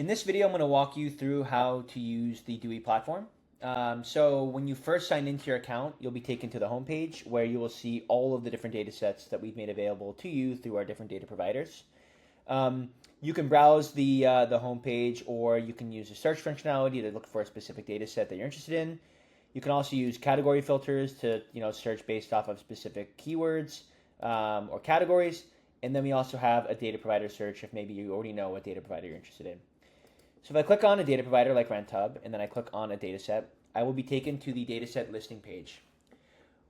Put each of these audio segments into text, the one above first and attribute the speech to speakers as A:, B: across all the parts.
A: In this video, I'm going to walk you through how to use the Dewey platform. So when you first sign into your account, you'll be taken to the homepage where you will see all of the different data sets that we've made available to you through our different data providers. You can browse the homepage, or you can use the search functionality to look for a specific data set that you're interested in. You can also use category filters to search based off of specific keywords or categories. And then we also have a data provider search if maybe you already know what data provider you're interested in. So if I click on a data provider like RentHub, and then I click on a data set, I will be taken to the dataset listing page.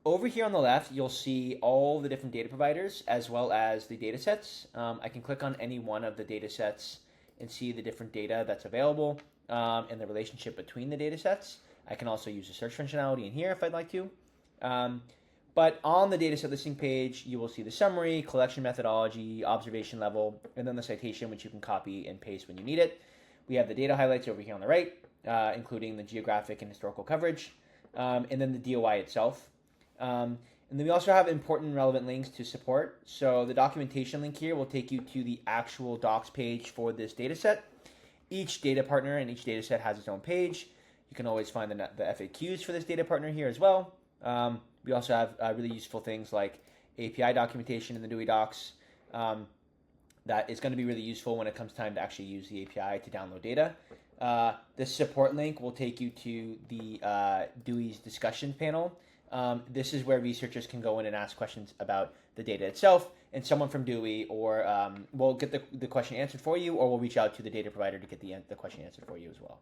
A: Over here on the left, you'll see all the different data providers as well as the data sets. I can click on any one of the data sets and see the different data that's available and the relationship between the data sets. I can also use the search functionality in here if I'd like to. But on the dataset listing page, you will see the summary, collection methodology, observation level, and then the citation, which you can copy and paste when you need it. We have the data highlights over here on the right, including the geographic and historical coverage, and then the DOI itself. And then we also have important relevant links to support. So the documentation link here will take you to the actual docs page for this data set. Each data partner and each data set has its own page. You can always find the FAQs for this data partner here as well. We also have really useful things like API documentation in the Dewey docs. That is going to be really useful when it comes time to actually use the API to download data. This support link will take you to the Dewey's discussion panel. This is where researchers can go in and ask questions about the data itself, and someone from Dewey or will get the question answered for you, or will reach out to the data provider to get the question answered for you as well.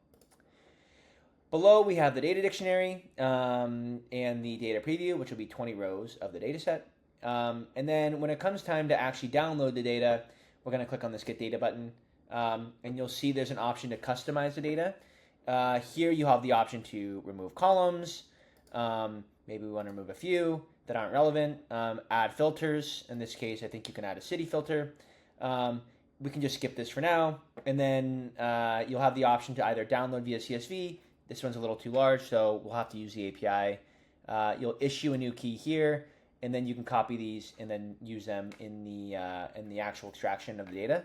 A: Below, we have the data dictionary and the data preview, which will be 20 rows of the data set. And then when it comes time to actually download the data, we're going to click on this Get Data button, and you'll see there's an option to customize the data. Here you have the option to remove columns. Maybe we want to remove a few that aren't relevant. Add filters. In this case, I think you can add a city filter. We can just skip this for now. And then you'll have the option to either download via CSV. This one's a little too large, so we'll have to use the API. You'll issue a new key here, and then you can copy these and then use them in the actual extraction of the data.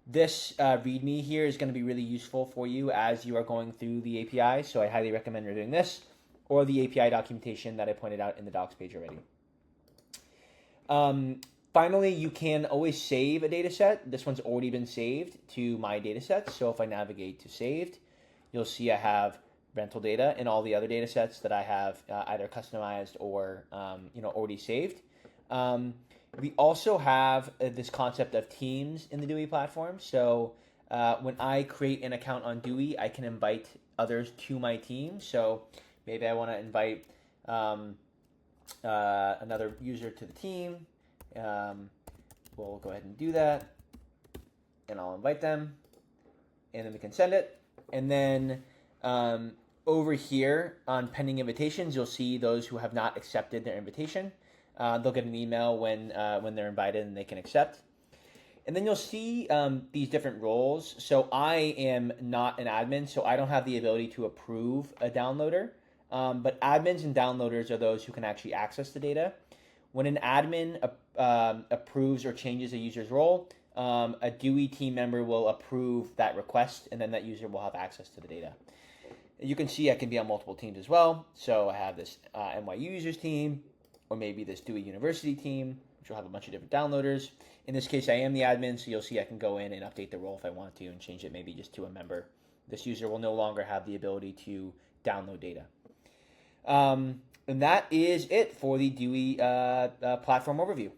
A: This README here is going to be really useful for you as you are going through the API, so I highly recommend reviewing this, or the API documentation that I pointed out in the docs page already. Finally, you can always save a data set. This one's already been saved to my data sets, so if I navigate to saved, you'll see I have rental data and all the other data sets that I have either customized or already saved. We also have this concept of teams in the Dewey platform. So when I create an account on Dewey, I can invite others to my team. So maybe I want to invite another user to the team. We'll go ahead and do that, and I'll invite them, and then we can send it. And then over here on pending invitations, you'll see those who have not accepted their invitation. They'll get an email when they're invited and they can accept. And then you'll see these different roles. So I am not an admin, so I don't have the ability to approve a downloader. But admins and downloaders are those who can actually access the data. When an admin approves or changes a user's role, a Dewey team member will approve that request, and then that user will have access to the data. You can see I can be on multiple teams as well. So I have this NYU users team, or maybe this Dewey University team, which will have a bunch of different downloaders. In this case, I am the admin, so you'll see I can go in and update the role if I want to and change it maybe just to a member. This user will no longer have the ability to download data. And that is it for the Dewey platform overview.